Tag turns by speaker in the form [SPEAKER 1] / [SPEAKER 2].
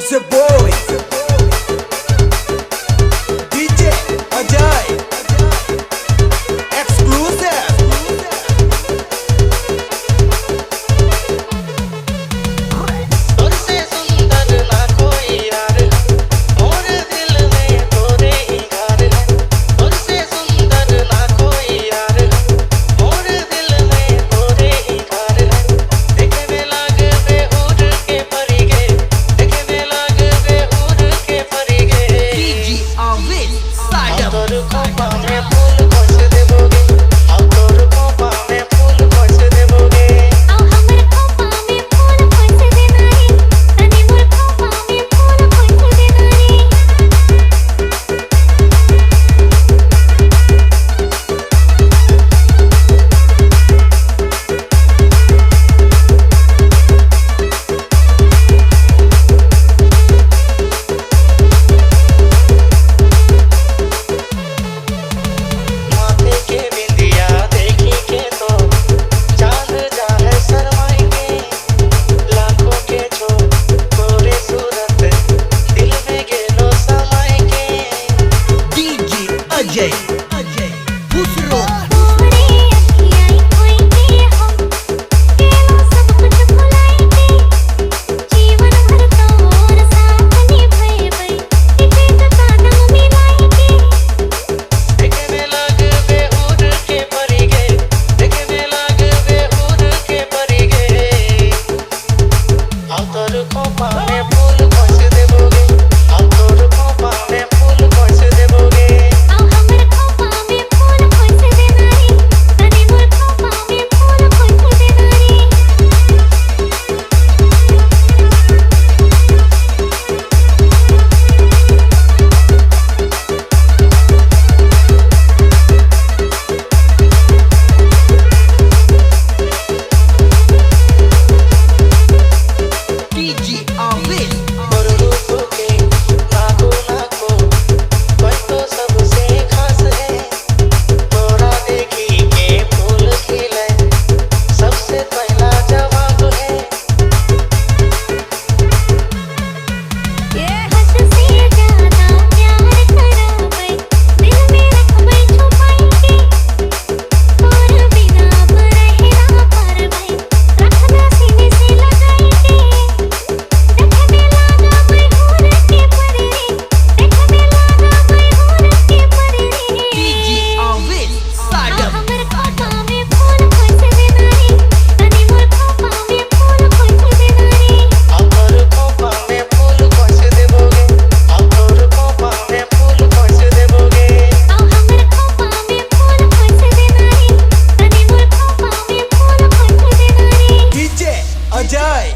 [SPEAKER 1] It's a boy, DJ Ajay, exclusive.
[SPEAKER 2] तुझसे सुंदर ना कोई यार मोर दिल में तोरे ही घर है तुझसे सुंदर ना कोई यार मोर दिल में तोरे ही घर है देखने लागे बेहुर के परिगे देखने लागे बेहुर के परिगे
[SPEAKER 1] DJ Alvin, side up.
[SPEAKER 2] तोर कोपा में फूल खोस देबोगे अब तोर कोपा में फूल खोस देबोगे
[SPEAKER 3] आओ हमर खोपा में फूल खोस देना रे तनी मोर खोपा में फूल खोस देना रे
[SPEAKER 2] माथे के बिंदिया देखी के तो चांद जाने शर्माई के लाखों के छो तोरे सूरत दिल में गेलो समाई के
[SPEAKER 1] DJ Ajay, Busro.
[SPEAKER 3] तोरे अखियाँ खोई के हम केलो सब कुछ भुलाई के जीवन भर तोर साथ निभाए इते कदम मिलाई के
[SPEAKER 2] देखने लागे बेहुर के परिगे देखने लागे बेहुर के परिगे अब तोर खोपा में फूल खोस देबोगे अब तोर खोपा में फूल खोस देबोगे
[SPEAKER 3] आओ हमर खोपा में फूल खोस देना रे तनी मोर खोपा में फूल खोस देना रे
[SPEAKER 1] DJ Alvin,
[SPEAKER 2] और रूप के नाको नाको कोई तो सबसे खास है तोरा देखी के फूल खिले सबसे पहला जवाब है
[SPEAKER 3] ये हद से ज्यादा प्यार कराबै दिल में रखबै छुपाई के तोर बिना अब रह ना पारबै रखना सीने से लगाई के देखने लागा बेहुर के परी देखने लागा बेहुर के परी
[SPEAKER 1] DJ Alvin, side up.
[SPEAKER 3] हमर खोपा में फूल खोस देना रे तनी मोर खोपा में फूल खोस देना रे
[SPEAKER 2] अब तोर खोपा में फूल खोस देबोगे अब तोर खोपा में फूल खोस देबोगे
[SPEAKER 3] आओ हमर खोपा में फूल खोस देना रे तनी मोर खोपा में फूल खोस देना रे
[SPEAKER 1] DJ Ajay,